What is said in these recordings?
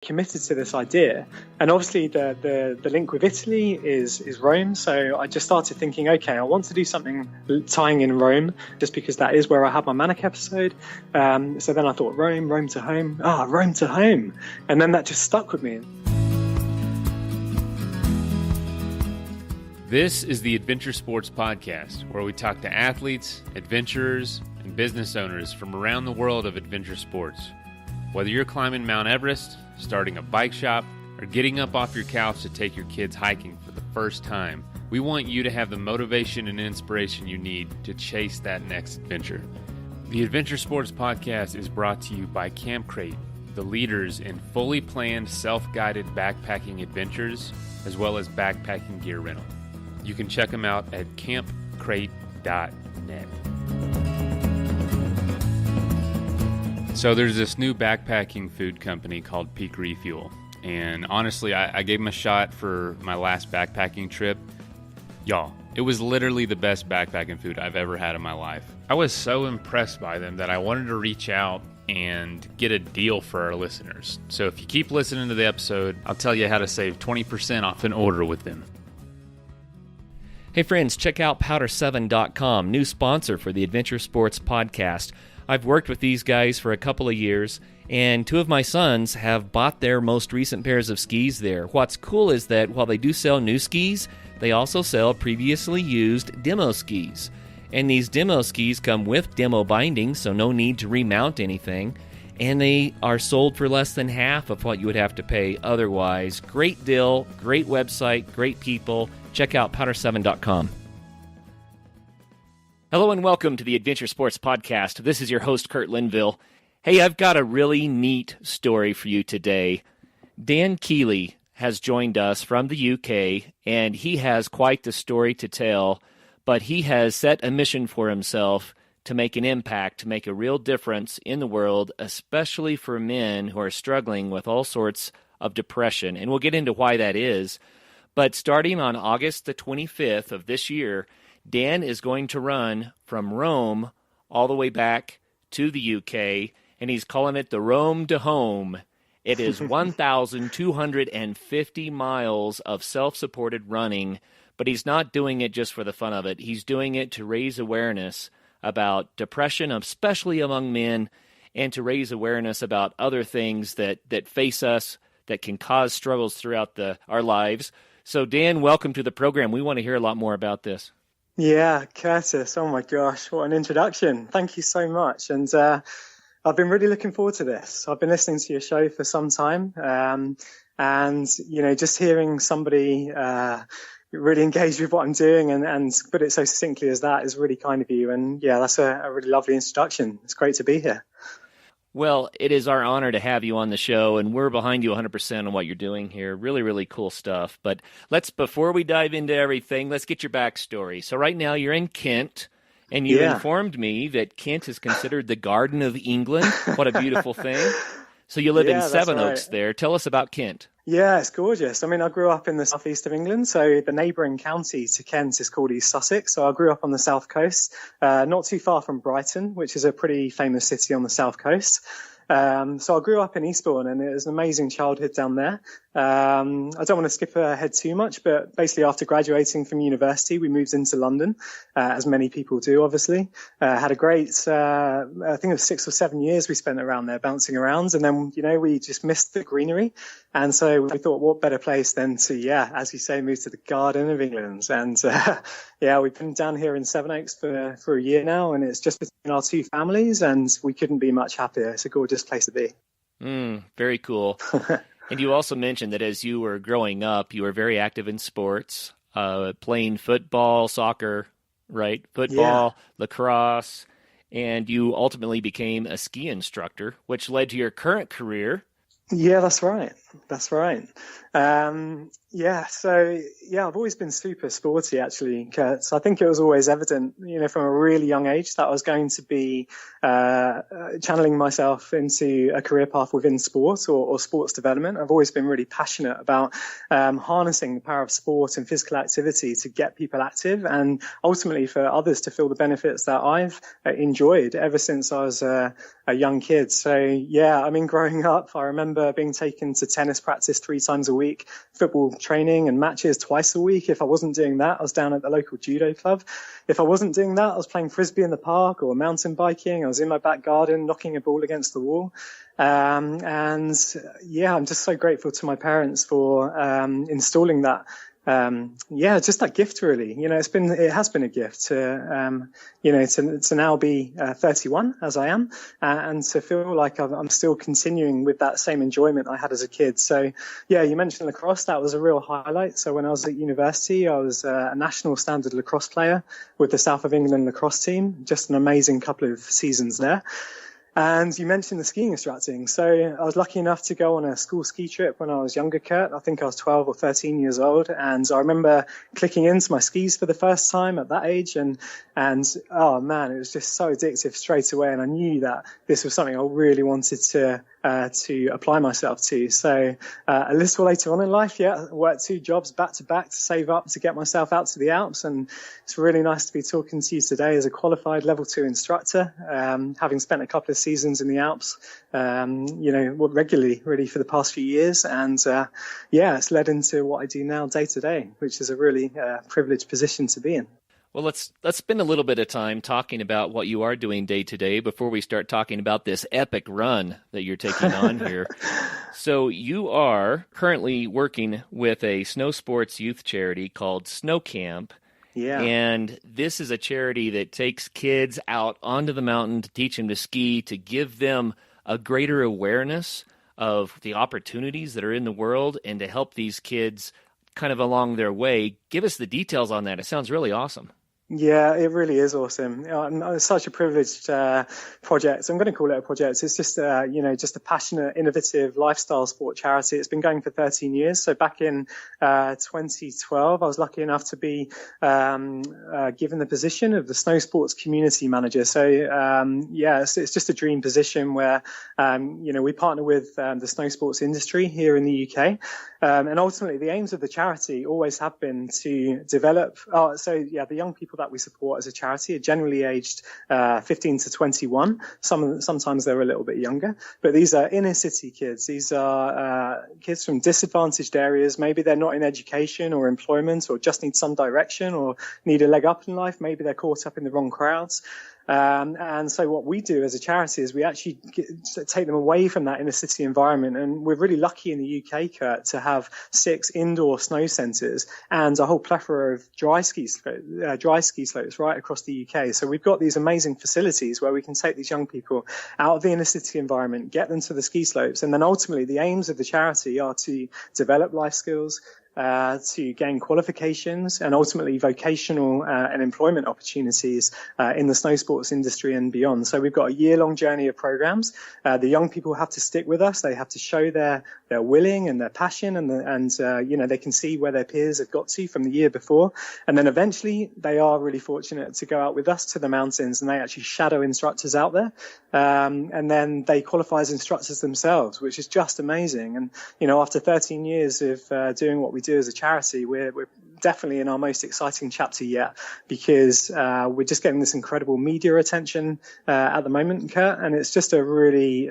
committed to this idea. And obviously the link with Italy is Rome. So I just started thinking, okay, I want to do something tying in Rome, just because that is where I had my manic episode. So then I thought Rome to home. Rome to home. And then that just stuck with me. This is the Adventure Sports Podcast, where we talk to athletes, adventurers, and business owners from around the world of adventure sports. Whether you're climbing Mount Everest, starting a bike shop, or getting up off your couch to take your kids hiking for the first time, we want you to have the motivation and inspiration you need to chase that next adventure. The Adventure Sports Podcast is brought to you by Camp Crate, the leaders in fully planned self-guided backpacking adventures, as well as backpacking gear rental. You can check them out at campcrate.net. So there's this new backpacking food company called Peak Refuel. And honestly, I gave them a shot for my last backpacking trip. Y'all, it was literally the best backpacking food I've ever had in my life. I was so impressed by them that I wanted to reach out and get a deal for our listeners. So if you keep listening to the episode, I'll tell you how to save 20% off an order with them. Hey friends, check out powder7.com, new sponsor for the Adventure Sports Podcast. I've worked with these guys for a couple of years, and two of my sons have bought their most recent pairs of skis there. What's cool is that while they do sell new skis, they also sell previously used demo skis. And these demo skis come with demo bindings, so no need to remount anything. And they are sold for less than half of what you would have to pay otherwise. Great deal, great website, great people. Check out powder7.com. Hello and welcome to the Adventure Sports Podcast. This is your host, Kurt Linville. Hey, I've got a really neat story for you today. Dan Keeley has joined us from the UK, and he has quite the story to tell, but he has set a mission for himself to make an impact, to make a real difference in the world, especially for men who are struggling with all sorts of depression. And we'll get into why that is. But starting on August the 25th of this year, Dan is going to run from Rome all the way back to the UK, and he's calling it the Rome to Home. It is 1,250 miles of self-supported running, but he's not doing it just for the fun of it. He's doing it to raise awareness about depression, especially among men, and to raise awareness about other things that face us that can cause struggles throughout our lives. So, Dan, welcome to the program. We want to hear a lot more about this. Yeah, Curtis. Oh my gosh, what an introduction. Thank you so much. And I've been really looking forward to this. I've been listening to your show for some time. And, just hearing somebody really engage with what I'm doing and put it so succinctly as that is really kind of you. And yeah, that's a really lovely introduction. It's great to be here. Well, it is our honor to have you on the show, and we're behind you 100% on what you're doing here. Really, really cool stuff. But before we dive into everything, let's get your backstory. So right now you're in Kent, and you informed me that Kent is considered the Garden of England. What a beautiful thing. So you live in Sevenoaks there. Tell us about Kent. Yeah, it's gorgeous. I mean, I grew up in the southeast of England, so the neighbouring county to Kent is called East Sussex. So I grew up on the south coast, not too far from Brighton, which is a pretty famous city on the south coast. So I grew up in Eastbourne, and it was an amazing childhood down there. I don't want to skip ahead too much, but basically after graduating from university, we moved into London, as many people do, obviously. Had a great, I think it was 6 or 7 years we spent around there bouncing around. And then, we just missed the greenery. And so we thought, what better place than to, as you say, move to the Garden of England. And, we've been down here in Sevenoaks for a year now, and it's just between our two families, and we couldn't be much happier. It's a gorgeous place to be. Very cool. And you also mentioned that as you were growing up, you were very active in sports, playing football, soccer, right? Football, lacrosse, and you ultimately became a ski instructor, which led to your current career. Yeah, that's right. That's right. I've always been super sporty, actually, Kurt. So I think it was always evident, from a really young age that I was going to be channeling myself into a career path within sport or sports development. I've always been really passionate about harnessing the power of sport and physical activity to get people active and ultimately for others to feel the benefits that I've enjoyed ever since I was a young kid. So, growing up, I remember being taken to tennis practice 3 times a week, football training and matches twice a week. If I wasn't doing that, I was down at the local judo club. If I wasn't doing that, I was playing frisbee in the park or mountain biking. I was in my back garden knocking a ball against the wall. I'm just so grateful to my parents for installing that. Just that gift, really. It has been a gift to now be 31 as I am, and to feel like I'm still continuing with that same enjoyment I had as a kid. So, you mentioned lacrosse. That was a real highlight. So when I was at university, I was a national standard lacrosse player with the South of England lacrosse team. Just an amazing couple of seasons there. And you mentioned the skiing instructing. So I was lucky enough to go on a school ski trip when I was younger, Kurt. I think I was 12 or 13 years old. And I remember clicking into my skis for the first time at that age. And oh man, it was just so addictive straight away. And I knew that this was something I really wanted to apply myself to. So a little later on in life, I worked 2 jobs back to back to save up to get myself out to the Alps. And it's really nice to be talking to you today as a qualified level 2 instructor, having spent a couple of seasons in the Alps, regularly really for the past few years. And it's led into what I do now day to day, which is a really privileged position to be in. Well, let's spend a little bit of time talking about what you are doing day to day before we start talking about this epic run that you're taking on here. So you are currently working with a snow sports youth charity called Snow Camp. Yeah. And this is a charity that takes kids out onto the mountain to teach them to ski, to give them a greater awareness of the opportunities that are in the world, and to help these kids kind of along their way. Give us the details on that. It sounds really awesome. Yeah, it really is awesome. It's such a privileged project. I'm going to call it a project. It's just, just a passionate, innovative lifestyle sport charity. It's been going for 13 years. So back in 2012, I was lucky enough to be given the position of the snow sports community manager. So, it's just a dream position where, we partner with the snow sports industry here in the UK. And ultimately, the aims of the charity always have been to develop. The young people that we support as a charity are generally aged 15 to 21. Sometimes they're a little bit younger, but these are inner city kids. These are kids from disadvantaged areas. Maybe they're not in education or employment, or just need some direction, or need a leg up in life. Maybe they're caught up in the wrong crowds. And so what we do as a charity is we actually take them away from that inner city environment. And we're really lucky in the UK, Kurt, to have 6 indoor snow centres and a whole plethora of dry ski slopes right across the UK. So we've got these amazing facilities where we can take these young people out of the inner city environment, get them to the ski slopes. And then ultimately the aims of the charity are to develop life skills, to gain qualifications, and ultimately vocational and employment opportunities in the snow sports industry and beyond. So we've got a year-long journey of programs. The young people have to stick with us. They have to show their willing and their passion, and they can see where their peers have got to from the year before. And then eventually they are really fortunate to go out with us to the mountains, and they actually shadow instructors out there. And then they qualify as instructors themselves, which is just amazing. And, after 13 years of doing what we do as a charity, we're definitely in our most exciting chapter yet, because we're just getting this incredible media attention at the moment, Kurt, and it's just a really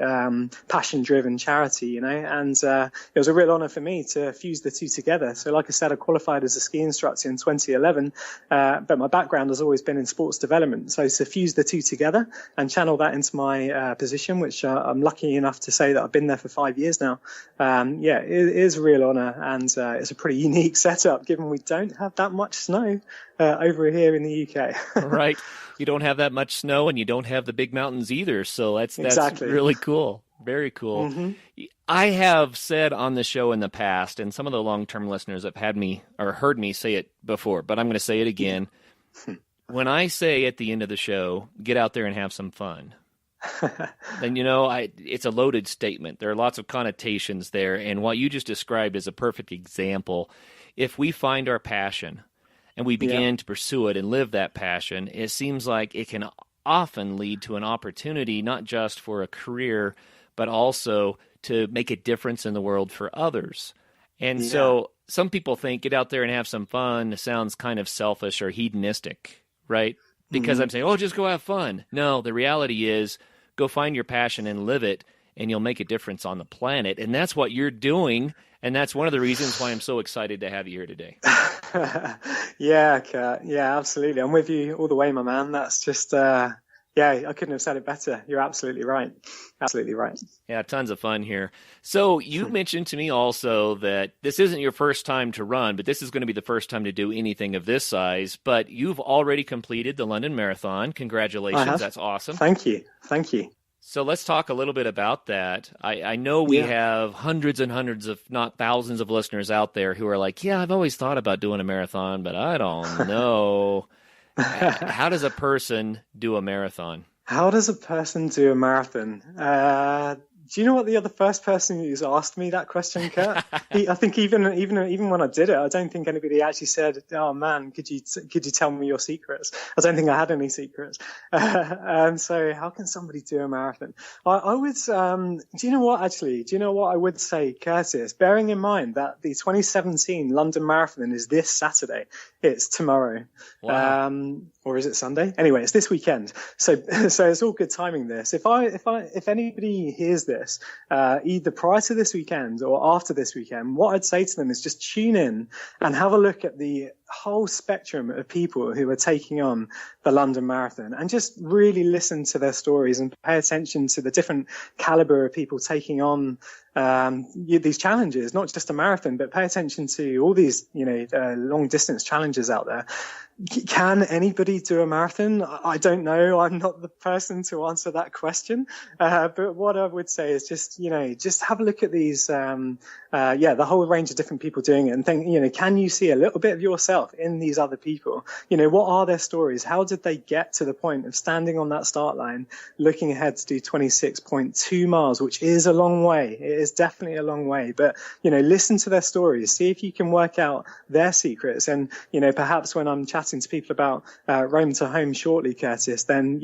passion-driven charity, and it was a real honor for me to fuse the two together. So like I said, I qualified as a ski instructor in 2011, but my background has always been in sports development. So to fuse the two together and channel that into my position, which I'm lucky enough to say that I've been there for 5 years now, it is a real honor, and it's a pretty unique setup given we don't have that much snow over here in the UK. Right. You don't have that much snow, and you don't have the big mountains either. So that's exactly really cool. Very cool. Mm-hmm. I have said on the show in the past, and some of the long-term listeners have had me or heard me say it before, but I'm going to say it again. When I say at the end of the show, get out there and have some fun, And, it's a loaded statement. There are lots of connotations there. And what you just described is a perfect example. If we find our passion and we begin to pursue it and live that passion, it seems like it can often lead to an opportunity, not just for a career, but also to make a difference in the world for others. And so some people think get out there and have some fun sounds kind of selfish or hedonistic, right? Because I'm saying, just go have fun. No, the reality is go find your passion and live it, and you'll make a difference on the planet. And that's what you're doing, and that's one of the reasons why I'm so excited to have you here today. Yeah, Kurt. Yeah, absolutely. I'm with you all the way, my man. That's just, I couldn't have said it better. You're absolutely right. Absolutely right. Yeah, tons of fun here. So you mentioned to me also that this isn't your first time to run, but this is going to be the first time to do anything of this size. But you've already completed the London Marathon. Congratulations. That's awesome. Thank you. Thank you. So let's talk a little bit about that. I know we have hundreds and hundreds, if not thousands of listeners out there who are like, I've always thought about doing a marathon, but I don't know. How does a person do a marathon? How does a person do a marathon? Do you know what the other first person who's asked me that question, Kurt? I think even when I did it, I don't think anybody actually said, "Oh man, could you tell me your secrets?" I don't think I had any secrets. So how can somebody do a marathon? I would. Do you know what? Actually, do you know what I would say, Curtis? Bearing in mind that the 2017 London Marathon is this Saturday. It's tomorrow. Wow. Or is it Sunday? Anyway, it's this weekend. So it's all good timing. This. If anybody hears this, either prior to this weekend or after this weekend, what I'd say to them is just tune in and have a look at the whole spectrum of people who are taking on the London Marathon, and just really listen to their stories and pay attention to the different caliber of people taking on these challenges, not just a marathon, but pay attention to all these, long distance challenges out there. Can anybody do a marathon? I don't know. I'm not the person to answer that question. But what I would say is just have a look at these, the whole range of different people doing it, and think, can you see a little bit of yourself in these other people? What are their stories? How did they get to the point of standing on that start line, looking ahead to do 26.2 miles, which is a long way. It is definitely a long way, but, listen to their stories, see if you can work out their secrets. And, perhaps when I'm chatting to people about Rome to Home shortly, Curtis, then,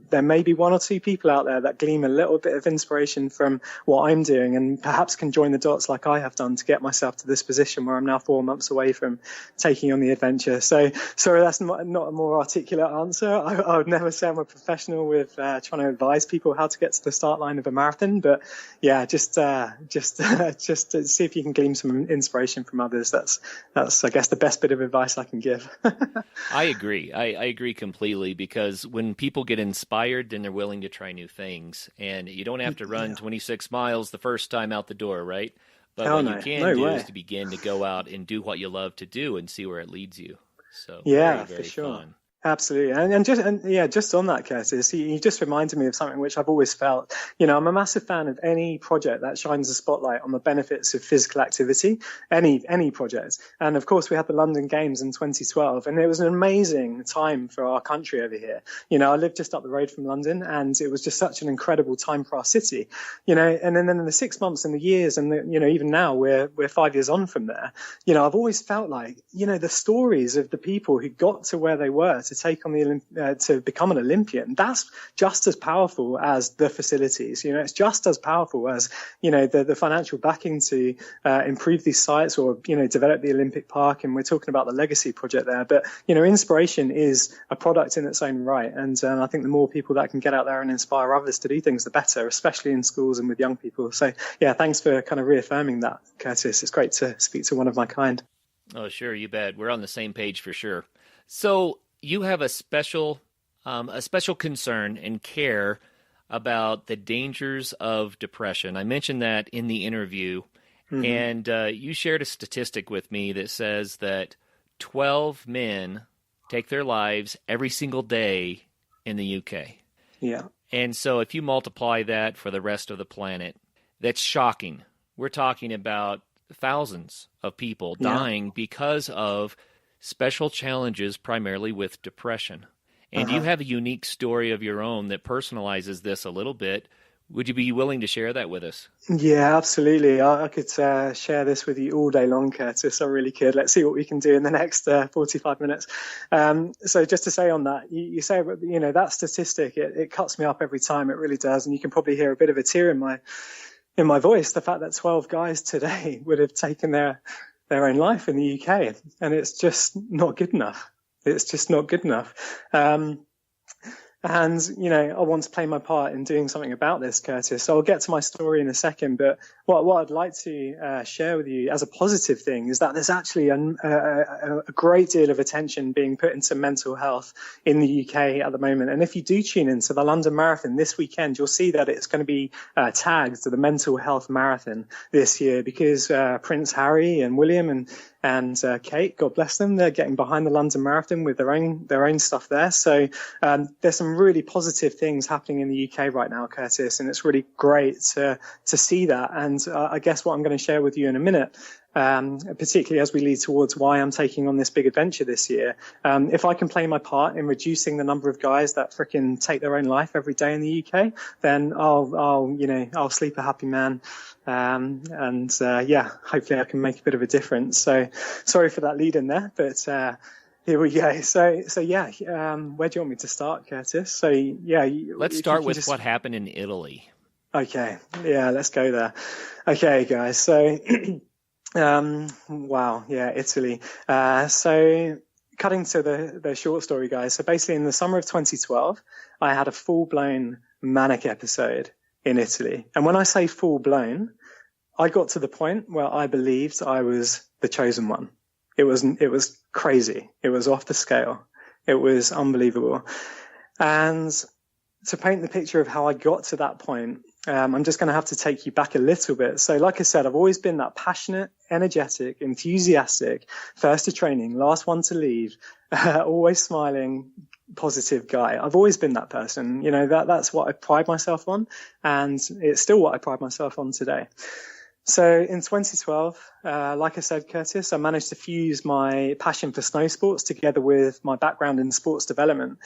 there may be one or two people out there that glean a little bit of inspiration from what I'm doing, and perhaps can join the dots like I have done to get myself to this position where I'm now 4 months away from taking on the adventure. So sorry, that's not a more articulate answer. I would never say I'm a professional with trying to advise people how to get to the start line of a marathon, but just see if you can glean some inspiration from others. That's I guess the best bit of advice I can give. I agree. I agree completely, because when people get inspired, then they're willing to try new things, and you don't have to run 26 miles the first time out the door, right? But what you can do is to begin to go out and do what you love to do and see where it leads you. So very, very for sure. fun. Absolutely. Just on that, Curtis, you just reminded me of something which I've always felt. I'm a massive fan of any project that shines a spotlight on the benefits of physical activity, any project. And of course, we had the London Games in 2012, and it was an amazing time for our country over here. I live just up the road from London, and it was just such an incredible time for our city. And then in the 6 months and the years, and even now we're 5 years on from there. I've always felt like, the stories of the people who got to where they were to take on to become an Olympian, that's just as powerful as the facilities. It's just as powerful as the financial backing to improve these sites or develop the Olympic Park. And we're talking about the legacy project there. But inspiration is a product in its own right, and I think the more people that can get out there and inspire others to do things, the better, especially in schools and with young people. So thanks for kind of reaffirming that, Curtis. It's great to speak to one of my kind. Oh, sure, you bet. We're on the same page for sure. So you have a special concern and care about the dangers of depression. I mentioned that in the interview, and you shared a statistic with me that says that 12 men take their lives every single day in the UK. Yeah. And so if you multiply that for the rest of the planet, that's shocking. We're talking about thousands of people dying because of special challenges, primarily with depression. And you have a unique story of your own that personalizes this a little bit. Would you be willing to share that with us? Yeah, absolutely. I could share this with you all day long, Curtis. I really could. Let's see what we can do in the next 45 minutes. So just to say on that, you say, that statistic, it cuts me up every time. It really does. And you can probably hear a bit of a tear in my voice. The fact that 12 guys today would have taken their own life in the UK. And it's just not good enough. It's just not good enough. And, I want to play my part in doing something about this, Curtis. So I'll get to my story in a second. But what I'd like to share with you as a positive thing is that there's actually a great deal of attention being put into mental health in the UK at the moment. And if you do tune into the London Marathon this weekend, you'll see that it's going to be tagged to the Mental Health Marathon this year because Prince Harry and William and Kate, God bless them, they're getting behind the London Marathon with their own stuff there. So there's some really positive things happening in the UK right now, Curtis, and it's really great to see that. And I guess what I'm going to share with you in a minute, particularly as we lead towards why I'm taking on this big adventure this year, if I can play my part in reducing the number of guys that frickin' take their own life every day in the UK, then I'll sleep a happy man. Hopefully I can make a bit of a difference. So sorry for that lead in there, but here we go. So where do you want me to start, Curtis? So let's start with what happened in Italy. Okay, yeah, let's go there. Okay, guys. So wow, yeah, Italy. So cutting to the short story, guys. So basically, in the summer of 2012, I had a full-blown manic episode in Italy. And when I say full-blown, I got to the point where I believed I was the chosen one. It was crazy. It was off the scale. It was unbelievable. And to paint the picture of how I got to that point, I'm just going to have to take you back a little bit. So like I said, I've always been that passionate, energetic, enthusiastic, first to training, last one to leave, always smiling, positive guy. I've always been that person. That's what I pride myself on. And it's still what I pride myself on today. So in 2012, like I said, Curtis, I managed to fuse my passion for snow sports together with my background in sports development.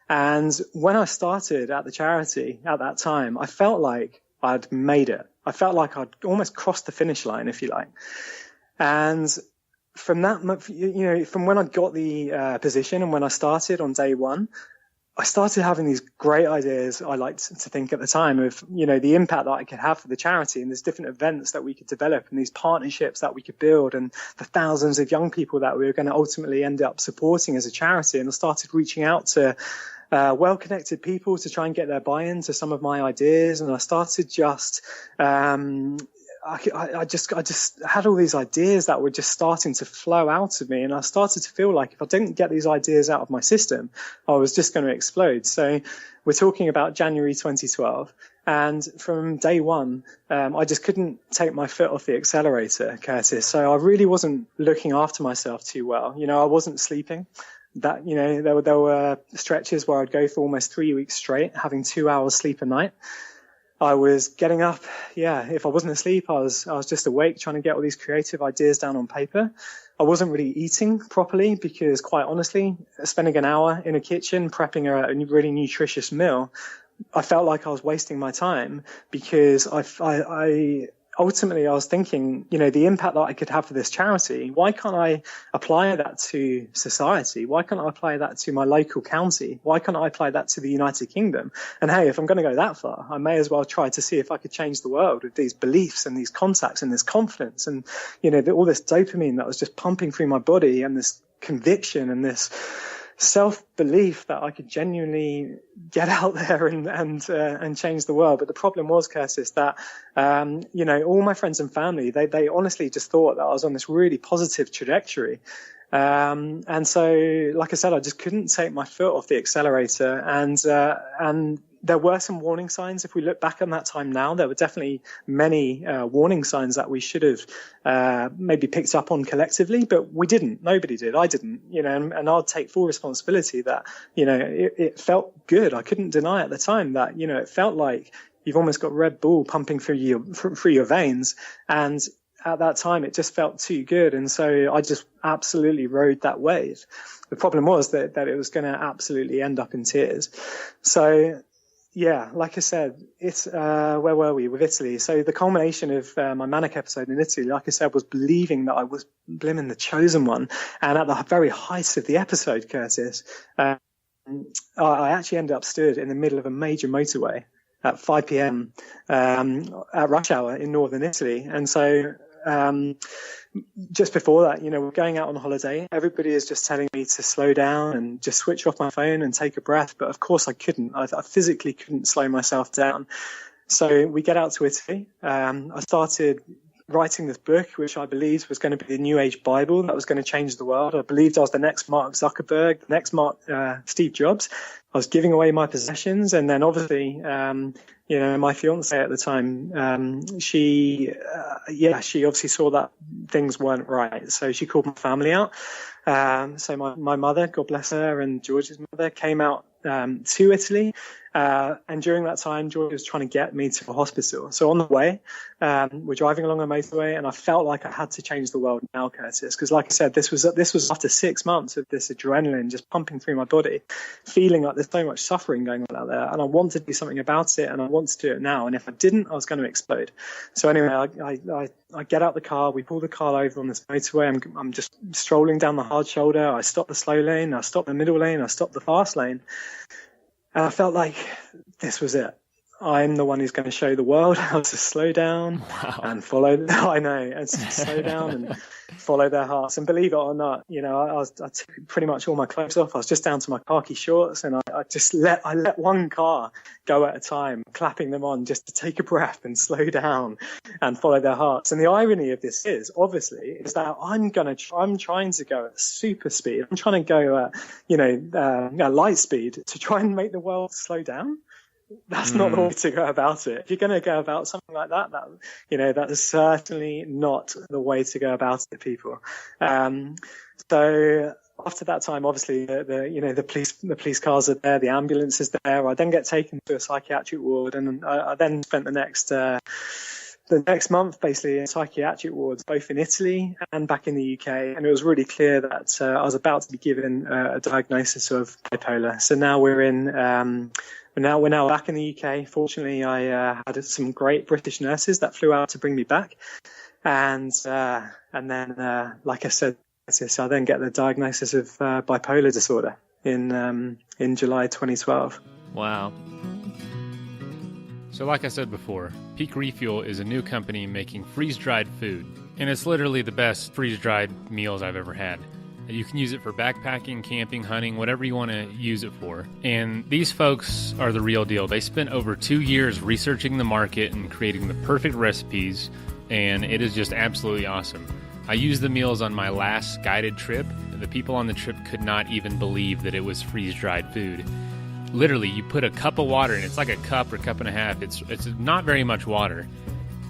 And when I started at the charity at that time, I felt like I'd made it. I felt like I'd almost crossed the finish line, if you like. And from that, from when I got the position and when I started on day one, I started having these great ideas I liked to think at the time of, the impact that I could have for the charity, and there's different events that we could develop and these partnerships that we could build and the thousands of young people that we were going to ultimately end up supporting as a charity. And I started reaching out to well-connected people to try and get their buy-in to some of my ideas. And I started just, I just had all these ideas that were just starting to flow out of me. And I started to feel like if I didn't get these ideas out of my system, I was just going to explode. So we're talking about January 2012. And from day one, I just couldn't take my foot off the accelerator, Curtis. So I really wasn't looking after myself too well. I wasn't sleeping. That, there were stretches where I'd go for almost 3 weeks straight, having 2 hours sleep a night. I was getting up. Yeah. If I wasn't asleep, I was just awake trying to get all these creative ideas down on paper. I wasn't really eating properly because, quite honestly, spending an hour in a kitchen prepping a really nutritious meal, I felt like I was wasting my time because I ultimately I was thinking, the impact that I could have for this charity, why can't I apply that to society? Why can't I apply that to my local county? Why can't I apply that to the United Kingdom? And hey, if I'm going to go that far, I may as well try to see if I could change the world with these beliefs and these contacts and this confidence and, all this dopamine that was just pumping through my body and this conviction and this self-belief that I could genuinely get out there and change the world. But the problem was, Curtis, that, all my friends and family, they honestly just thought that I was on this really positive trajectory. And so, like I said, I just couldn't take my foot off the accelerator. And there were some warning signs. If we look back on that time now, there were definitely many warning signs that we should have maybe picked up on collectively, but we didn't. Nobody did. I didn't, and I'll take full responsibility that, it felt good. I couldn't deny at the time that, it felt like you've almost got Red Bull pumping through your veins. And at that time, it just felt too good. And so I just absolutely rode that wave. The problem was that it was going to absolutely end up in tears. So, yeah, like I said, it's, where were we with Italy? So the culmination of my manic episode in Italy, like I said, was believing that I was blimmin' the chosen one. And at the very height of the episode, Curtis, I actually ended up stood in the middle of a major motorway at 5 p.m. At rush hour in northern Italy. And so just before that, we're going out on holiday. Everybody is just telling me to slow down and just switch off my phone and take a breath. But of course I couldn't. I physically couldn't slow myself down. So we get out to Italy. I started writing this book, which I believed was going to be the New Age Bible that was going to change the world. I believed I was the next Mark Zuckerberg, the next Steve Jobs. I was giving away my possessions. And then obviously, my fiance at the time, she obviously saw that things weren't right. So she called my family out. So my mother, God bless her, and George's mother came out to Italy. And during that time, George was trying to get me to a hospital. So on the way, we're driving along a motorway, and I felt like I had to change the world now, Curtis, because like I said, this was after 6 months of this adrenaline just pumping through my body, feeling like there's so much suffering going on out there, and I wanted to do something about it, and I want to do it now. And if I didn't, I was going to explode. So anyway, I get out the car, we pull the car over on this motorway. I'm just strolling down the hard shoulder. I stop the slow lane, I stop the middle lane, I stop the fast lane. And I felt like this was it. I'm the one who's going to show the world how to slow down and follow. I know, and slow down and follow their hearts. And believe it or not, I took pretty much all my clothes off. I was just down to my khaki shorts, and I let one car go at a time, clapping them on just to take a breath and slow down and follow their hearts. And the irony of this is that I'm trying to go at super speed. I'm trying to go at light speed to try and make the world slow down. That's not the way to go about it. If you're going to go about something like that, that is certainly not the way to go about it, people. So after that time, obviously, the police cars are there, the ambulance is there. I then get taken to a psychiatric ward, and I then spent the next month basically in psychiatric wards, both in Italy and back in the UK. And it was really clear that I was about to be given a diagnosis of bipolar. So now we're now back in the UK. Fortunately, I had some great British nurses that flew out to bring me back. And then, like I said, I then get the diagnosis of bipolar disorder in July 2012. Wow. So like I said before, Peak Refuel is a new company making freeze-dried food. And it's literally the best freeze-dried meals I've ever had. You can use it for backpacking, camping, hunting, whatever you want to use it for. And these folks are the real deal. They spent over 2 years researching the market and creating the perfect recipes, and it is just absolutely awesome. I used the meals on my last guided trip. The people on the trip could not even believe that it was freeze-dried food. Literally, you put a cup of water in, it's like a cup or cup and a half. It's not very much water.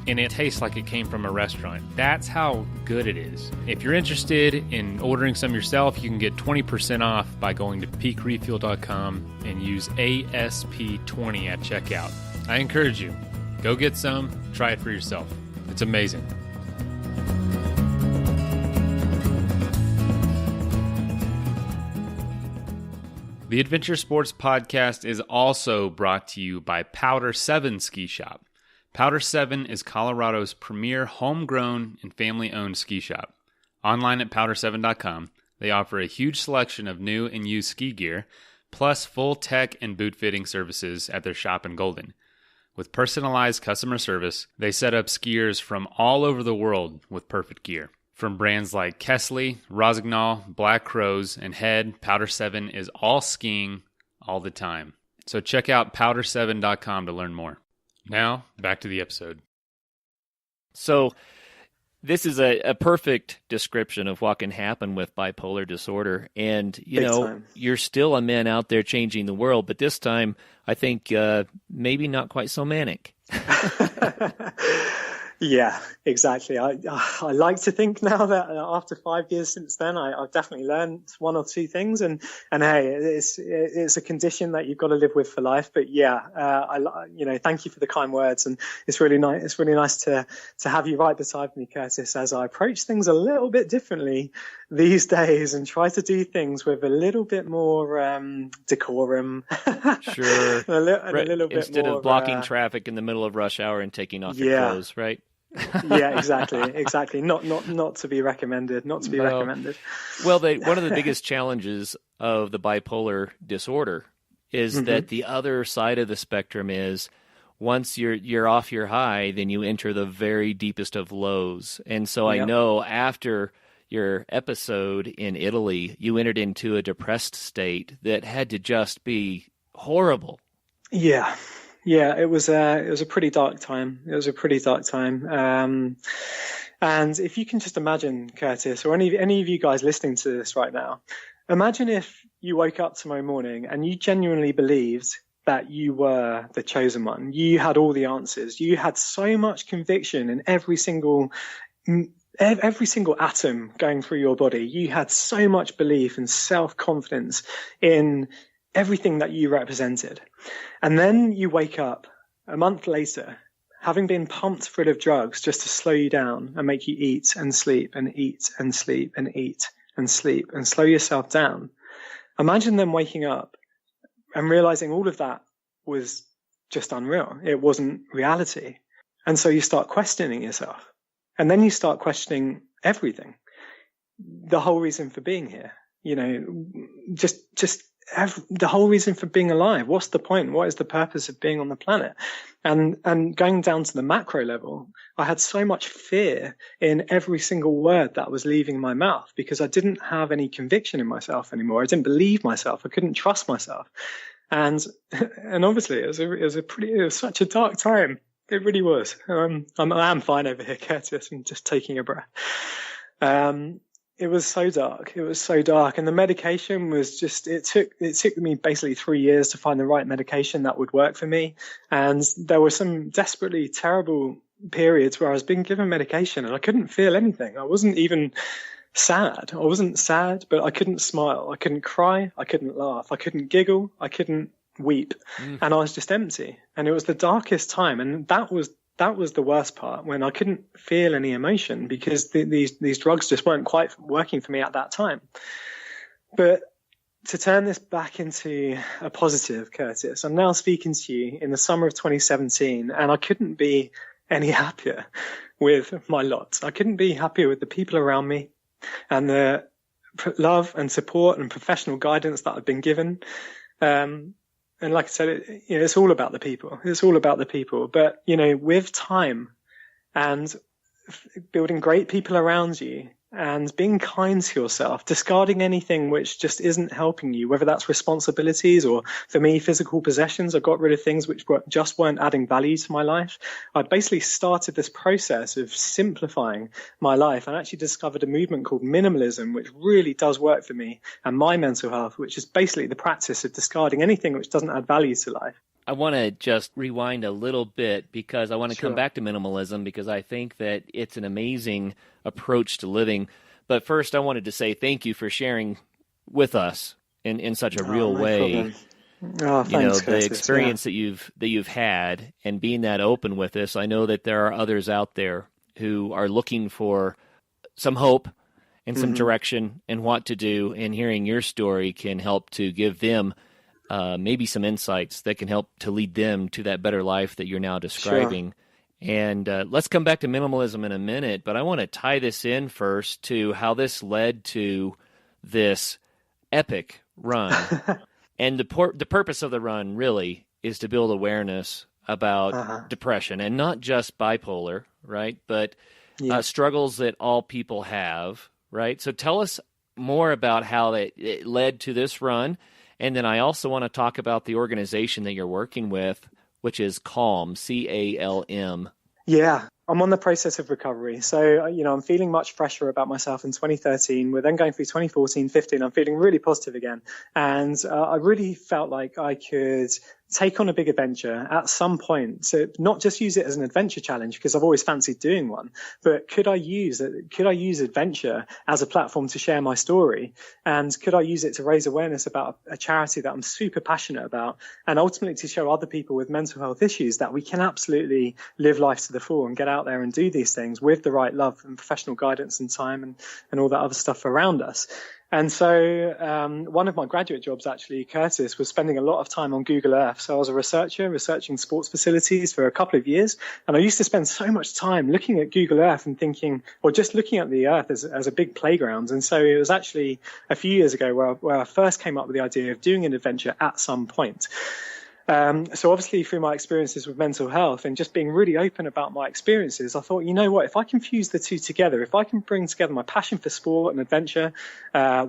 And it tastes like it came from a restaurant. That's how good it is. If you're interested in ordering some yourself, you can get 20% off by going to peakrefuel.com and use ASP20 at checkout. I encourage you, go get some, try it for yourself. It's amazing. The Adventure Sports Podcast is also brought to you by Powder 7 Ski Shop. Powder 7 is Colorado's premier homegrown and family-owned ski shop. Online at powder7.com, they offer a huge selection of new and used ski gear, plus full tech and boot fitting services at their shop in Golden. With personalized customer service, they set up skiers from all over the world with perfect gear. From brands like Keeley, Rossignol, Black Crows, and Head, Powder 7 is all skiing all the time. So check out powder7.com to learn more. Now, back to the episode. So this is a perfect description of what can happen with bipolar disorder. And, you're still a man out there changing the world, but this time I think maybe not quite so manic. Yeah, exactly. I like to think now that after 5 years since then, I've definitely learned one or two things, and hey, it's a condition that you've got to live with for life. But yeah, thank you for the kind words, and it's really nice. It's really nice to have you right beside me, Curtis, as I approach things a little bit differently these days and try to do things with a little bit more decorum. Sure. a little bit Instead more, of blocking traffic in the middle of rush hour and taking off your clothes, right? Yeah, exactly. Not to be recommended. Not to be recommended. Well, one of the biggest challenges of the bipolar disorder is that the other side of the spectrum is once you're off your high, then you enter the very deepest of lows. And so I know after your episode in Italy, you entered into a depressed state that had to just be horrible. Yeah, it was a pretty dark time. And if you can just imagine, Curtis, or any of you guys listening to this right now, imagine if you woke up tomorrow morning and you genuinely believed that you were the chosen one. You had all the answers. You had so much conviction in every single atom going through your body. You had so much belief and self-confidence in everything that you represented. And then you wake up a month later, having been pumped full of drugs just to slow you down and make you eat and sleep and eat and sleep and eat and sleep and slow yourself down. Imagine them waking up and realizing all of that was just unreal. It wasn't reality. And so you start questioning yourself. And then you start questioning everything. The whole reason for being here, just the whole reason for being alive. What's the point? What is the purpose of being on the planet? And going down to the macro level, I had so much fear in every single word that was leaving my mouth because I didn't have any conviction in myself anymore. I didn't believe myself. I couldn't trust myself. And obviously it was such a dark time. It really was. I'm fine over here, Curtis. I'm just taking a breath. It was so dark. And the medication was it took me basically 3 years to find the right medication that would work for me. And there were some desperately terrible periods where I was being given medication and I couldn't feel anything. I wasn't even sad. I wasn't sad, but I couldn't smile. I couldn't cry. I couldn't laugh. I couldn't giggle. I couldn't weep. And I was just empty. And it was the darkest time. And that was the worst part, when I couldn't feel any emotion because these drugs just weren't quite working for me at that time. But to turn this back into a positive, Curtis, I'm now speaking to you in the summer of 2017, and I couldn't be any happier with my lot. I couldn't be happier with the people around me and the love and support and professional guidance that I've been given. And like I said, it's all about the people. It's all about the people. But, with time and building great people around you and being kind to yourself, discarding anything which just isn't helping you, whether that's responsibilities or, for me, physical possessions. I got rid of things which just weren't adding value to my life. I basically started this process of simplifying my life and actually discovered a movement called minimalism, which really does work for me and my mental health, which is basically the practice of discarding anything which doesn't add value to life. I want to just rewind a little bit because I want to come back to minimalism because I think that it's an amazing approach to living. But first, I wanted to say thank you for sharing with us in such a real way. Thanks, the experience that you've had and being that open with us. I know that there are others out there who are looking for some hope and some direction and what to do. And hearing your story can help to give them maybe some insights that can help to lead them to that better life that you're now describing. Sure. And let's come back to minimalism in a minute, but I want to tie this in first to how this led to this epic run. And the purpose of the run really is to build awareness about depression, and not just bipolar, right? But struggles that all people have, right? So tell us more about how it led to this run. And then I also want to talk about the organization that you're working with, which is CALM, CALM. Yeah, I'm on the process of recovery. So, I'm feeling much fresher about myself in 2013. We're then going through 2014, 15. I'm feeling really positive again. And I really felt like I could take on a big adventure at some point, to not just use it as an adventure challenge, because I've always fancied doing one, but could I use adventure as a platform to share my story? And could I use it to raise awareness about a charity that I'm super passionate about, and ultimately to show other people with mental health issues that we can absolutely live life to the full and get out there and do these things with the right love and professional guidance and time and all that other stuff around us. And so one of my graduate jobs, actually, Curtis, was spending a lot of time on Google Earth. So I was a researcher researching sports facilities for a couple of years. And I used to spend so much time looking at Google Earth and thinking, or just looking at the Earth as a big playground. And so it was actually a few years ago where I first came up with the idea of doing an adventure at some point. So obviously through my experiences with mental health and just being really open about my experiences, I thought, you know what, if I can fuse the two together, if I can bring together my passion for sport and adventure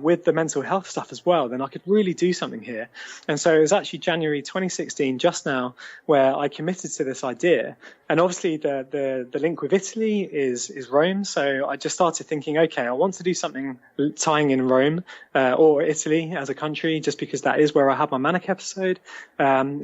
with the mental health stuff as well, then I could really do something here. And so it was actually January 2016, just now, where I committed to this idea. And obviously the link with Italy is Rome. So I just started thinking, okay, I want to do something tying in Rome or Italy as a country, just because that is where I had my manic episode.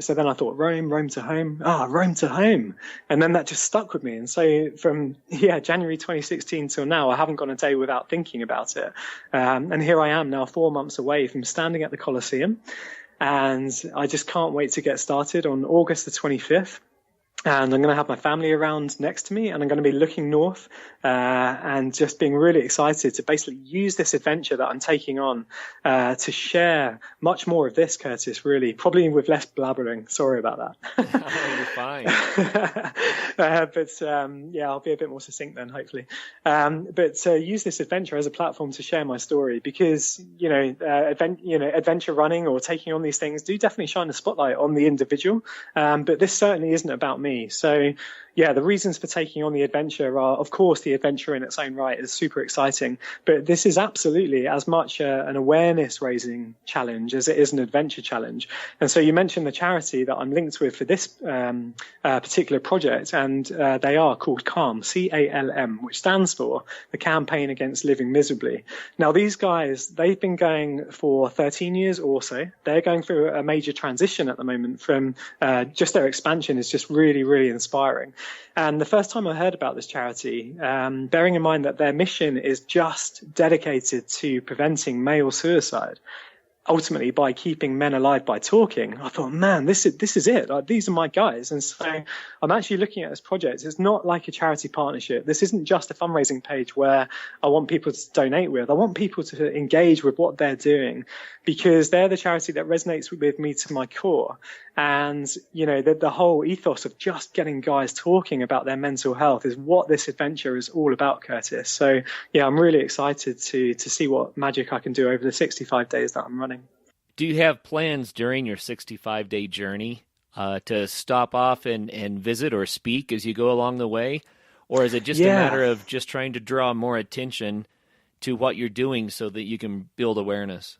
So then I thought, Rome to home. Rome to home. And then that just stuck with me. And so from January 2016 till now, I haven't gone a day without thinking about it. And here I am now, 4 months away from standing at the Colosseum. And I just can't wait to get started on August the 25th. And I'm going to have my family around next to me, and I'm going to be looking north and just being really excited to basically use this adventure that I'm taking on to share much more of this, Curtis, really, probably with less blabbering. Sorry about that. You're fine. I'll be a bit more succinct then, hopefully. But use this adventure as a platform to share my story, because, adventure running or taking on these things do definitely shine a spotlight on the individual. But this certainly isn't about me. So, the reasons for taking on the adventure are, of course, the adventure in its own right is super exciting, but this is absolutely as much an awareness-raising challenge as it is an adventure challenge. And so you mentioned the charity that I'm linked with for this particular project, and they are called CALM, CALM, which stands for the Campaign Against Living Miserably. Now, these guys, they've been going for 13 years or so. They're going through a major transition at the moment from just their expansion is just really, really inspiring. And the first time I heard about this charity, bearing in mind that their mission is just dedicated to preventing male suicide, ultimately by keeping men alive by talking, I thought, man, this is it. Like, these are my guys. And so I'm actually looking at this project. It's not like a charity partnership. This isn't just a fundraising page where I want people to donate with. I want people to engage with what they're doing, because they're the charity that resonates with me to my core. And, the whole ethos of just getting guys talking about their mental health is what this adventure is all about, Curtis. So, I'm really excited to see what magic I can do over the 65 days that I'm running. Do you have plans during your 65-day journey to stop off and visit or speak as you go along the way? Or is it just a matter of just trying to draw more attention to what you're doing so that you can build awareness?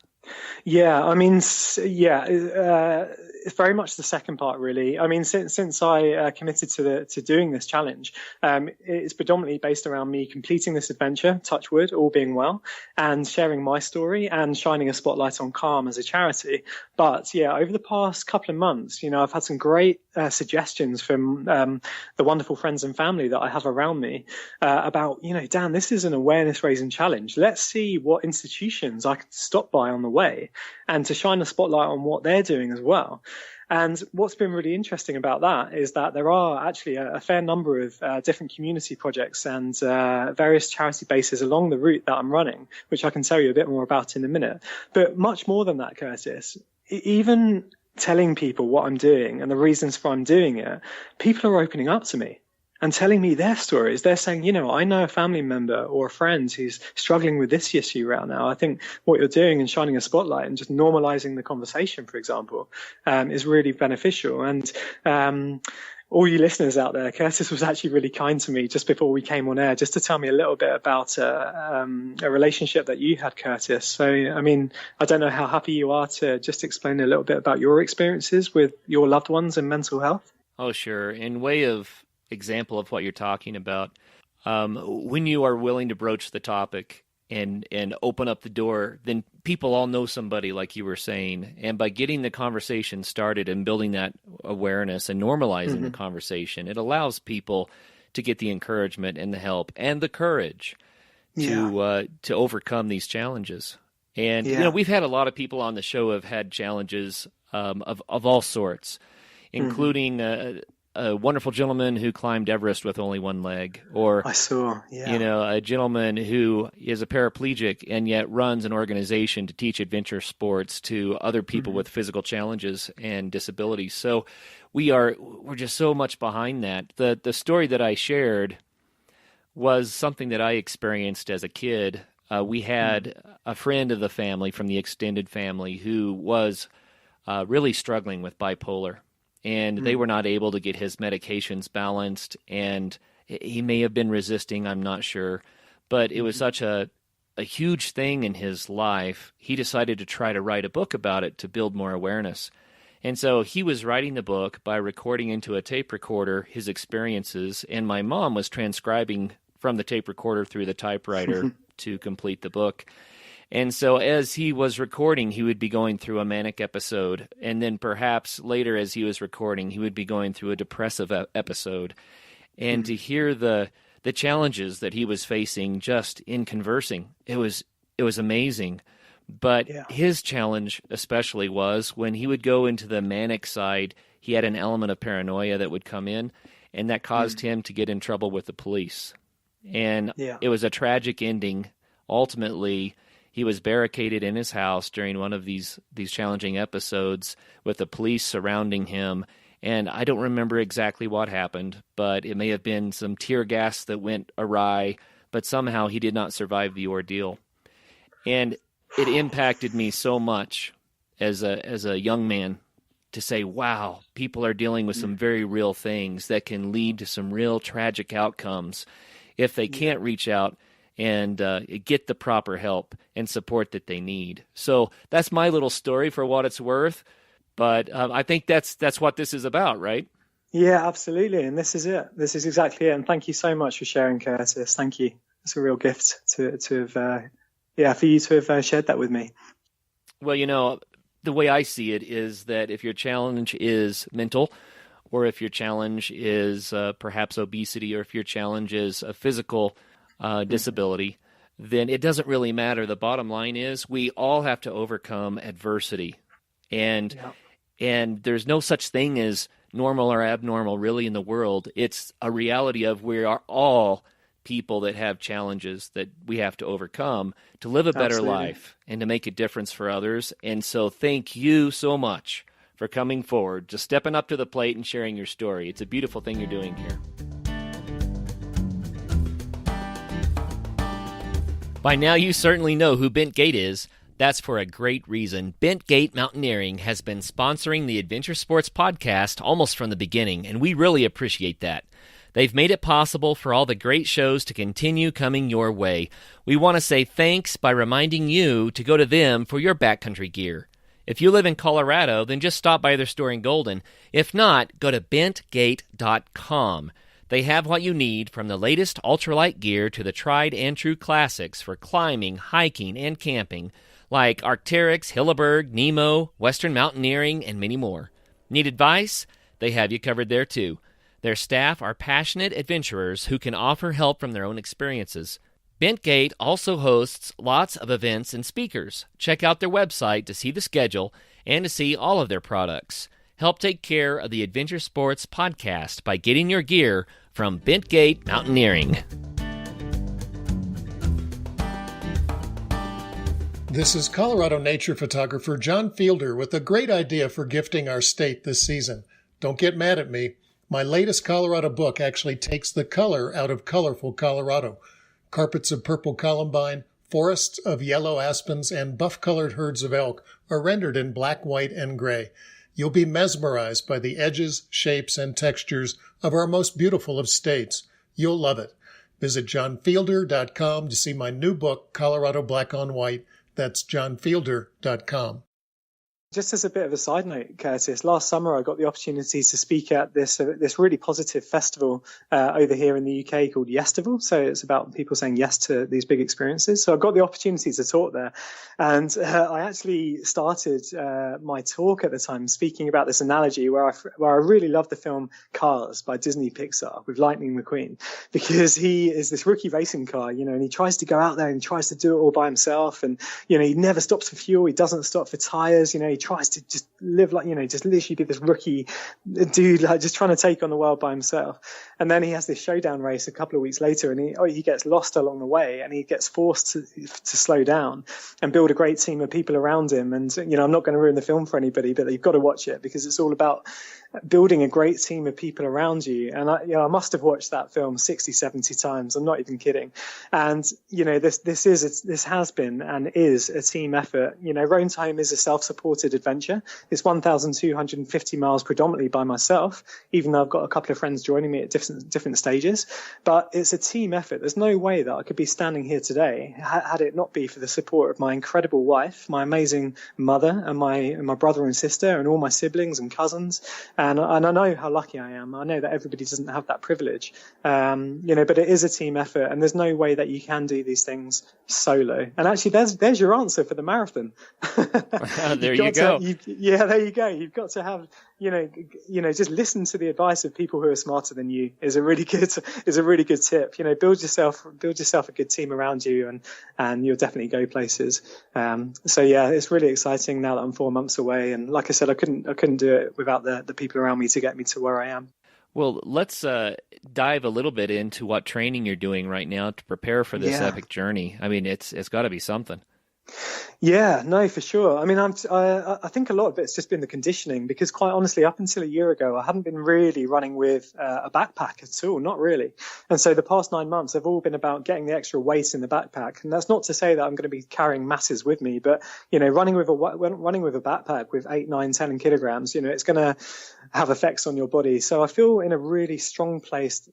It's very much the second part, really. I mean, since I committed to doing this challenge, it's predominantly based around me completing this adventure, touch wood, all being well, and sharing my story and shining a spotlight on CALM as a charity. But over the past couple of months, I've had some great suggestions from the wonderful friends and family that I have around me about, Dan, this is an awareness-raising challenge. Let's see what institutions I could stop by on the way and to shine a spotlight on what they're doing as well. And what's been really interesting about that is that there are actually a fair number of different community projects and various charity bases along the route that I'm running, which I can tell you a bit more about in a minute. But much more than that, Curtis, even telling people what I'm doing and the reasons for I'm doing it, people are opening up to me and telling me their stories. They're saying, I know a family member or a friend who's struggling with this issue right now. I think what you're doing and shining a spotlight and just normalizing the conversation, for example, is really beneficial. And all you listeners out there, Curtis was actually really kind to me just before we came on air, just to tell me a little bit about a relationship that you had, Curtis. So, I don't know how happy you are to just explain a little bit about your experiences with your loved ones and mental health. Oh, sure. In way of example of what you're talking about, when you are willing to broach the topic and open up the door, then people all know somebody, like you were saying, and by getting the conversation started and building that awareness and normalizing the conversation, it allows people to get the encouragement and the help and the courage to overcome these challenges. And we've had a lot of people on the show who have had challenges of all sorts, including a wonderful gentleman who climbed Everest with only one leg, or I saw, a gentleman who is a paraplegic and yet runs an organization to teach adventure sports to other people with physical challenges and disabilities. So we're just so much behind that. The story that I shared was something that I experienced as a kid. We had a friend of the family from the extended family who was really struggling with bipolar. And they were not able to get his medications balanced, and he may have been resisting, I'm not sure. But it was such a huge thing in his life, he decided to try to write a book about it to build more awareness. And so he was writing the book by recording into a tape recorder his experiences, and my mom was transcribing from the tape recorder through the typewriter to complete the book. And so as he was recording, he would be going through a manic episode. And then perhaps later as he was recording, he would be going through a depressive episode. And to hear the challenges that he was facing just in conversing, it was amazing. But his challenge especially was when he would go into the manic side, he had an element of paranoia that would come in, and that caused him to get in trouble with the police. And it was a tragic ending. Ultimately, he was barricaded in his house during one of these challenging episodes with the police surrounding him. And I don't remember exactly what happened, but it may have been some tear gas that went awry, but somehow he did not survive the ordeal. And it impacted me so much as a young man to say, wow, people are dealing with some very real things that can lead to some real tragic outcomes if they can't reach out and get the proper help and support that they need. So that's my little story for what it's worth. But I think that's what this is about, right? Yeah, absolutely. And this is it. This is exactly it. And thank you so much for sharing, Curtis. Thank you. It's a real gift to have, for you to have shared that with me. Well, the way I see it is that if your challenge is mental, or if your challenge is perhaps obesity, or if your challenge is a physical disability, then it doesn't really matter. The bottom line is we all have to overcome adversity. And there's no such thing as normal or abnormal really in the world. It's a reality of we are all people that have challenges that we have to overcome to live a better life and to make a difference for others. And so thank you so much for coming forward, just stepping up to the plate and sharing your story. It's a beautiful thing you're doing here. By now, you certainly know who Bent Gate is. That's for a great reason. Bent Gate Mountaineering has been sponsoring the Adventure Sports Podcast almost from the beginning, and we really appreciate that. They've made it possible for all the great shows to continue coming your way. We want to say thanks by reminding you to go to them for your backcountry gear. If you live in Colorado, then just stop by their store in Golden. If not, go to bentgate.com. They have what you need, from the latest ultralight gear to the tried and true classics for climbing, hiking, and camping, like Arc'teryx, Hilleberg, Nemo, Western Mountaineering, and many more. Need advice? They have you covered there too. Their staff are passionate adventurers who can offer help from their own experiences. Bentgate also hosts lots of events and speakers. Check out their website to see the schedule and to see all of their products. Help take care of the Adventure Sports Podcast by getting your gear from Bentgate Mountaineering. This is Colorado nature photographer John Fielder with a great idea for gifting our state this season. Don't get mad at me. My latest Colorado book actually takes the color out of colorful Colorado. Carpets of purple columbine, forests of yellow aspens, and buff-colored herds of elk are rendered in black, white, and gray. You'll be mesmerized by the edges, shapes, and textures of our most beautiful of states. You'll love it. Visit johnfielder.com to see my new book, Colorado Black on White. That's johnfielder.com. Just as a bit of a side note, Curtis, last summer I got the opportunity to speak at this really positive festival over here in the UK called Yestival. So it's about people saying yes to these big experiences. So I got the opportunity to talk there, and I actually started my talk at the time speaking about this analogy where I really love the film Cars by Disney Pixar with Lightning McQueen, because he is this rookie racing car, and he tries to go out there and he tries to do it all by himself, and he never stops for fuel, he doesn't stop for tires, he tries to just live like, just literally be this rookie dude, like just trying to take on the world by himself. And then he has this showdown race a couple of weeks later, and he gets lost along the way, and he gets forced to slow down and build a great team of people around him. And, I'm not going to ruin the film for anybody, but you've got to watch it because it's all about building a great team of people around you. And I must have watched that film 60, 70 times. I'm not even kidding. And, this has been and is a team effort. Rome to Home is a self-supported adventure. It's 1,250 miles predominantly by myself, even though I've got a couple of friends joining me at different stages. But it's a team effort. There's no way that I could be standing here today had it not be for the support of my incredible wife, my amazing mother, and my brother and sister, and all my siblings and cousins. And I know how lucky I am. I know that everybody doesn't have that privilege, but it is a team effort, and there's no way that you can do these things solo. And actually, there's your answer for the marathon. There you go. There you go. You've got to have, just listen to the advice of people who are smarter than you is a really good tip. Build yourself a good team around you, and you'll definitely go places. It's really exciting now that I'm 4 months away. And like I said, I couldn't do it without the people around me to get me to where I am. Well, let's dive a little bit into what training you're doing right now to prepare for this epic journey. I mean, it's got to be something. Yeah, no, for sure. I mean, I think a lot of it's just been the conditioning, because quite honestly, up until a year ago, I hadn't been really running with a backpack at all, not really. And so the past 9 months have all been about getting the extra weight in the backpack. And that's not to say that I'm going to be carrying masses with me, but, running with a backpack with 8, 9, 10 kilograms, it's going to have effects on your body. So I feel in a really strong place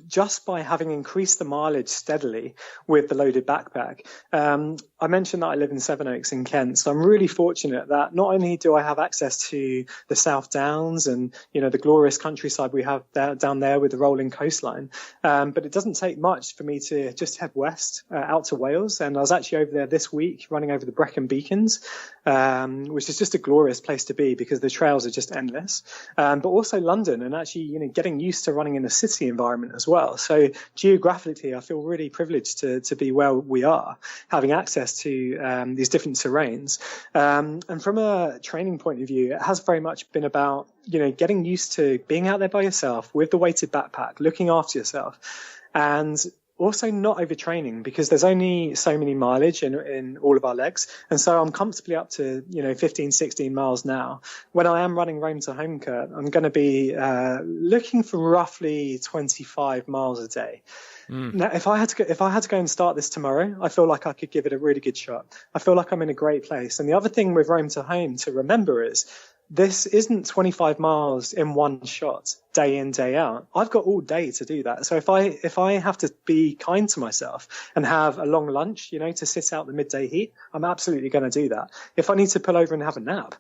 just by having increased the mileage steadily with the loaded backpack. I mentioned that I live in Sevenoaks in Kent, so I'm really fortunate that not only do I have access to the South Downs and, the glorious countryside we have down there with the rolling coastline, but it doesn't take much for me to just head west out to Wales. And I was actually over there this week running over the Brecon Beacons, which is just a glorious place to be because the trails are just endless, but also London, and actually, getting used to running in a city environment as well. So geographically, I feel really privileged to be where we are, having access to these different terrains. And from a training point of view, it has very much been about, getting used to being out there by yourself with the weighted backpack, looking after yourself, and also not overtraining, because there's only so many mileage in all of our legs. And so I'm comfortably up to, 15, 16 miles now. When I am running Rome to Home, Kurt, I'm going to be looking for roughly 25 miles a day. Now, if I had to go and start this tomorrow, I feel like I could give it a really good shot. I feel like I'm in a great place. And the other thing with Rome to Home to remember is this isn't 25 miles in one shot, day in, day out. I've got all day to do that. So if I have to be kind to myself and have a long lunch, to sit out the midday heat, I'm absolutely going to do that. If I need to pull over and have a nap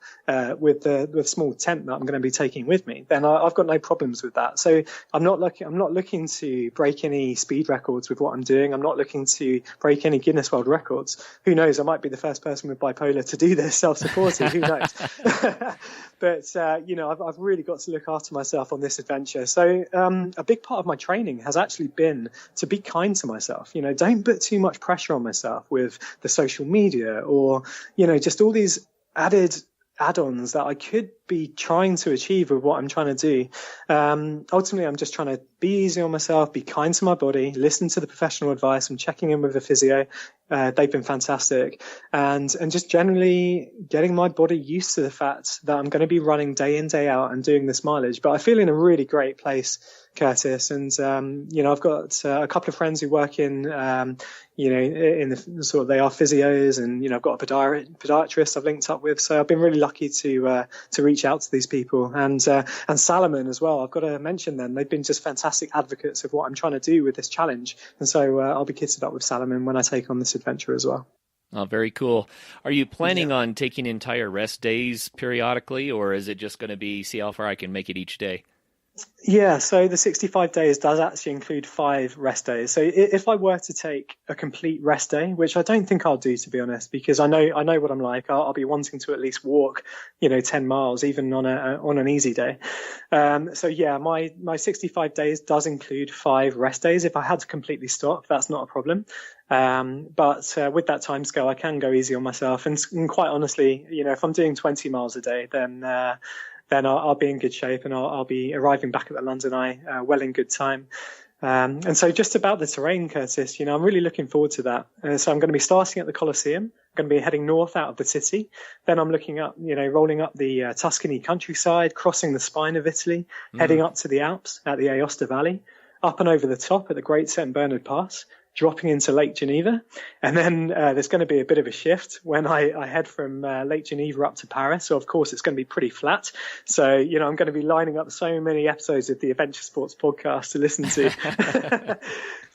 with the small tent that I'm going to be taking with me, then I've got no problems with that. So I'm not looking to break any speed records with what I'm doing. I'm not looking to break any Guinness World Records. Who knows? I might be the first person with bipolar to do this, self-supported. Who knows? But, I've really got to look after myself on this adventure. So a big part of my training has actually been to be kind to myself. Don't put too much pressure on myself with the social media or, just all these add-ons that I could be trying to achieve with what I'm trying to do. Ultimately, I'm just trying to be easy on myself, be kind to my body, listen to the professional advice. I'm checking in with a physio. They've been fantastic. And just generally getting my body used to the fact that I'm going to be running day in, day out and doing this mileage. But I feel in a really great place, Curtis. And, I've got a couple of friends who work in the sort of, they are physios, and, I've got a podiatrist I've linked up with. So I've been really lucky to reach out to these people, and Salomon as well. I've got to mention them. They've been just fantastic advocates of what I'm trying to do with this challenge. And so I'll be kitted up with Salomon when I take on this adventure as well. Oh, very cool. Are you planning on taking entire rest days periodically, or is it just going to be see how far I can make it each day? Yeah, so the 65 days does actually include 5 rest days. So if I were to take a complete rest day, which I don't think I'll do, to be honest, because I know what I'm like. I'll be wanting to at least walk, 10 miles, even on an easy day. So yeah, my 65 days does include 5 rest days. If I had to completely stop, that's not a problem. But with that time scale, I can go easy on myself. And quite honestly, if I'm doing 20 miles a day, then I'll be in good shape, and I'll be arriving back at the London Eye well in good time. And so just about the terrain, Curtis, I'm really looking forward to that. So I'm going to be starting at the Colosseum. I'm going to be heading north out of the city. Then I'm looking up, rolling up the Tuscany countryside, crossing the spine of Italy, heading up to the Alps at the Aosta Valley, up and over the top at the Great St. Bernard Pass, dropping into Lake Geneva. And then there's going to be a bit of a shift when I head from Lake Geneva up to Paris. So, of course, it's going to be pretty flat. So, I'm going to be lining up so many episodes of the Adventure Sports podcast to listen to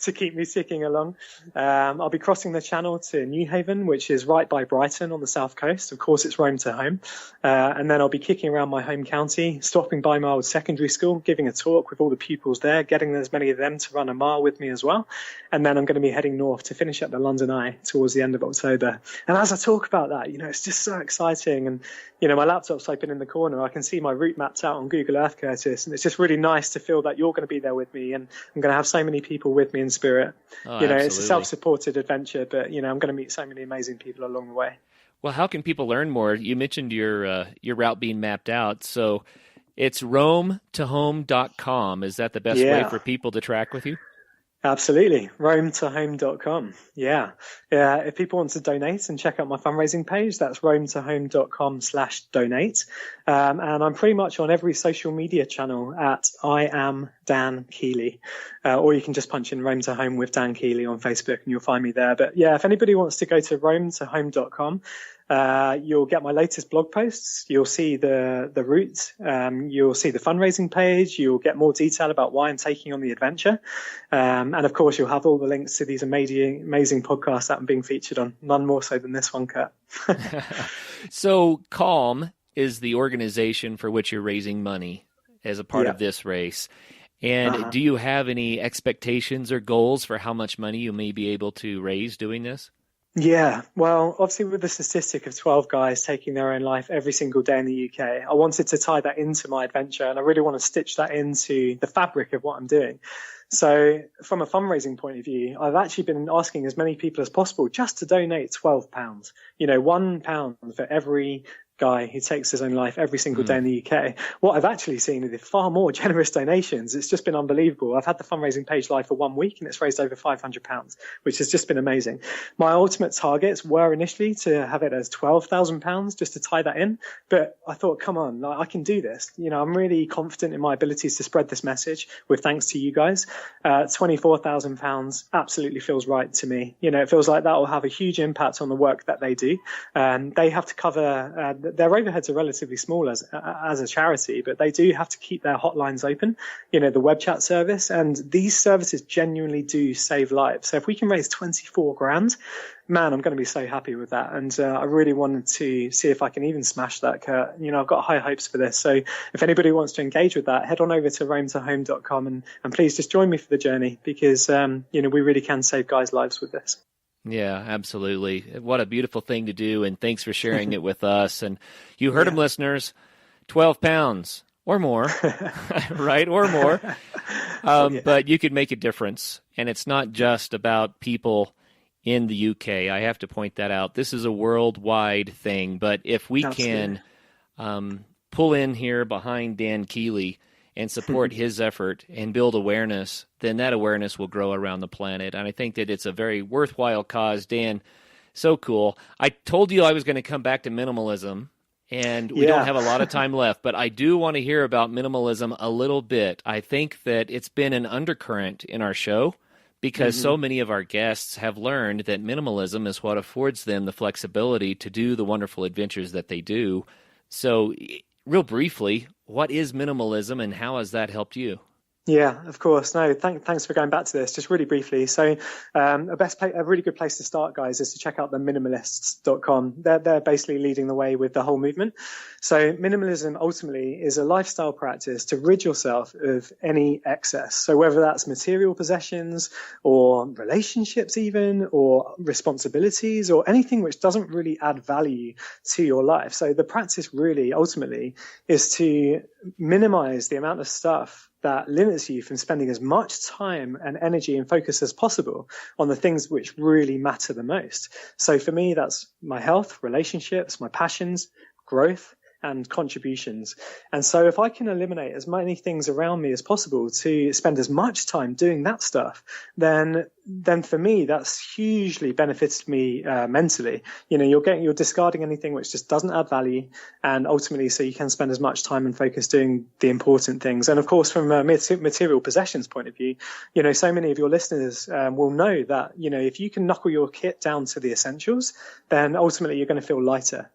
to keep me ticking along. I'll be crossing the channel to Newhaven, which is right by Brighton on the south coast. Of course, it's Rome to home. And then I'll be kicking around my home county, stopping by my old secondary school, giving a talk with all the pupils there, getting as many of them to run a mile with me as well. And then I'm going to be heading north to finish up the London Eye towards the end of October. And as I talk about that, it's just so exciting. And, my laptop's open in the corner. I can see my route mapped out on Google Earth, Curtis. And it's just really nice to feel that you're going to be there with me. And I'm going to have so many people with me in spirit. Oh, it's a self-supported adventure, but, I'm going to meet so many amazing people along the way. Well, how can people learn more? You mentioned your route being mapped out. So it's RomeToHome.com. Is that the best way for people to track with you? Absolutely. RomeToHome.com. Yeah. If people want to donate and check out my fundraising page, that's RomeToHome.com/donate. And I'm pretty much on every social media channel at I am Dan Keeley. Or you can just punch in Rome to Home with Dan Keeley on Facebook and you'll find me there. But yeah, if anybody wants to go to RomeToHome.com, you'll get my latest blog posts. You'll see the route. You'll see the fundraising page. You'll get more detail about why I'm taking on the adventure. And of course, you'll have all the links to these amazing podcasts that I'm being featured on. None more so than this one, Kurt. So Calm is the organization for which you're raising money as a part of this race. And do you have any expectations or goals for how much money you may be able to raise doing this? Yeah, well, obviously with the statistic of 12 guys taking their own life every single day in the UK, I wanted to tie that into my adventure, and I really want to stitch that into the fabric of what I'm doing. So from a fundraising point of view, I've actually been asking as many people as possible just to donate £12. £1 for every guy who takes his own life every single day in the UK. What I've actually seen is far more generous donations. It's just been unbelievable. I've had the fundraising page live for 1 week and it's raised over £500, which has just been amazing. My ultimate targets were initially to have it as £12,000 just to tie that in. But I thought, come on, I can do this. I'm really confident in my abilities to spread this message with thanks to you guys. £24,000 absolutely feels right to me. It feels like that will have a huge impact on the work that they do. They have to cover their overheads are relatively small as a charity, but they do have to keep their hotlines open, the web chat service, and these services genuinely do save lives. So if we can raise 24 grand, man, I'm going to be so happy with that. And I really wanted to see if I can even smash that, Kurt. I've got high hopes for this. So if anybody wants to engage with that, head on over to RomeToHome.com and please just join me for the journey because, we really can save guys' lives with this. Yeah, absolutely. What a beautiful thing to do, and thanks for sharing it with us. And you heard them, listeners, 12 pounds or more, right, or more. But you could make a difference, and it's not just about people in the UK. I have to point that out. This is a worldwide thing, but if we can pull in here behind Dan Keeley and support his effort and build awareness, then that awareness will grow around the planet. And I think that it's a very worthwhile cause. Dan, so cool. I told you I was going to come back to minimalism, and we don't have a lot of time left, but I do want to hear about minimalism a little bit. I think that it's been an undercurrent in our show because so many of our guests have learned that minimalism is what affords them the flexibility to do the wonderful adventures that they do. So real briefly, what is minimalism and how has that helped you? Yeah, of course. No, thanks for going back to this. Just really briefly. So, a really good place to start, guys, is to check out the minimalists.com. They're basically leading the way with the whole movement. So minimalism ultimately is a lifestyle practice to rid yourself of any excess. So whether that's material possessions or relationships even, or responsibilities, or anything which doesn't really add value to your life. So the practice really ultimately is to minimize the amount of stuff that limits you from spending as much time and energy and focus as possible on the things which really matter the most. So for me, that's my health, relationships, my passions, growth, and contributions. And so if I can eliminate as many things around me as possible to spend as much time doing that stuff, then for me, that's hugely benefited me mentally. You're discarding anything which just doesn't add value, and ultimately so you can spend as much time and focus doing the important things. And of course, from a material possessions point of view, so many of your listeners will know that, if you can knuckle your kit down to the essentials, then ultimately you're going to feel lighter.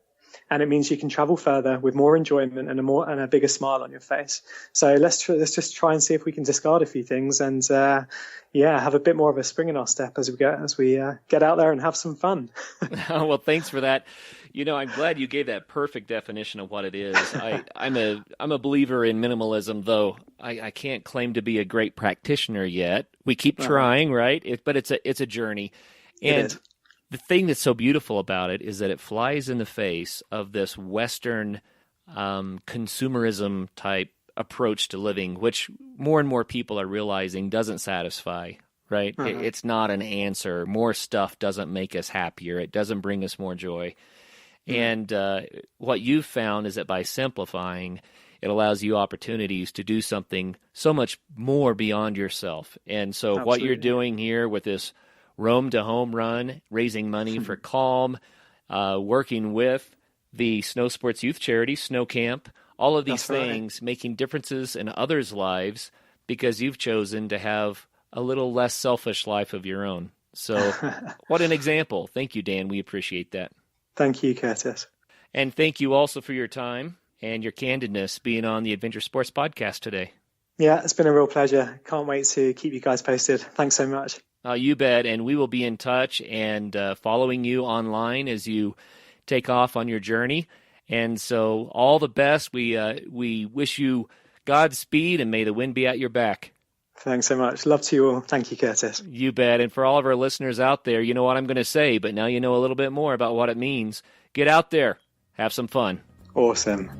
And it means you can travel further with more enjoyment and a bigger smile on your face. So let's just try and see if we can discard a few things and have a bit more of a spring in our step as we get out there and have some fun. Well, thanks for that. I'm glad you gave that perfect definition of what it is. I'm a believer in minimalism, though I can't claim to be a great practitioner yet. We keep trying, right? But it's a journey, and the thing that's so beautiful about it is that it flies in the face of this Western consumerism type approach to living, which more and more people are realizing doesn't satisfy, right? It's not an answer. More stuff doesn't make us happier. It doesn't bring us more joy. And what you've found is that by simplifying, it allows you opportunities to do something so much more beyond yourself. And so What you're doing here with this Rome to Home run, raising money for Calm, working with the Snow Sports Youth Charity, Snow Camp, all of these things, making differences in others' lives because you've chosen to have a little less selfish life of your own. So what an example. Thank you, Dan. We appreciate that. Thank you, Curtis. And thank you also for your time and your candidness being on the Adventure Sports Podcast today. Yeah, it's been a real pleasure. Can't wait to keep you guys posted. Thanks so much. You bet, and we will be in touch and following you online as you take off on your journey. And so all the best. We wish you Godspeed, and may the wind be at your back. Thanks so much. Love to you all. Thank you, Curtis. You bet. And for all of our listeners out there, you know what I'm going to say, but now you know a little bit more about what it means. Get out there. Have some fun. Awesome.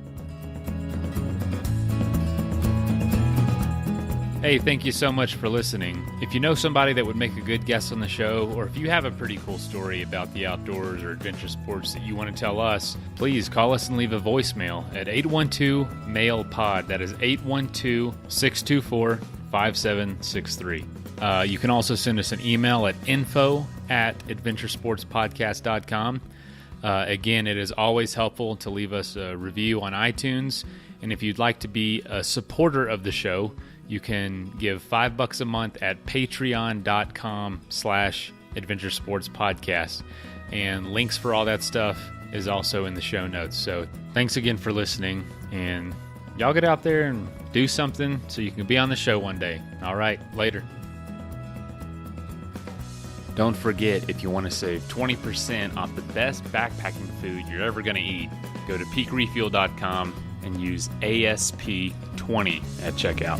Hey, thank you so much for listening. If you know somebody that would make a good guest on the show, or if you have a pretty cool story about the outdoors or adventure sports that you want to tell us, please call us and leave a voicemail at 812-MAIL-POD. That is 812-624-5763. You can also send us an email at info@adventuresportspodcast.com. Again, it is always helpful to leave us a review on iTunes. And if you'd like to be a supporter of the show, you can give $5 a month at patreon.com/adventuresportspodcast. And links for all that stuff is also in the show notes. So thanks again for listening. And y'all get out there and do something so you can be on the show one day. All right, later. Don't forget, if you want to save 20% off the best backpacking food you're ever going to eat, go to peakrefuel.com and use ASP20 at checkout.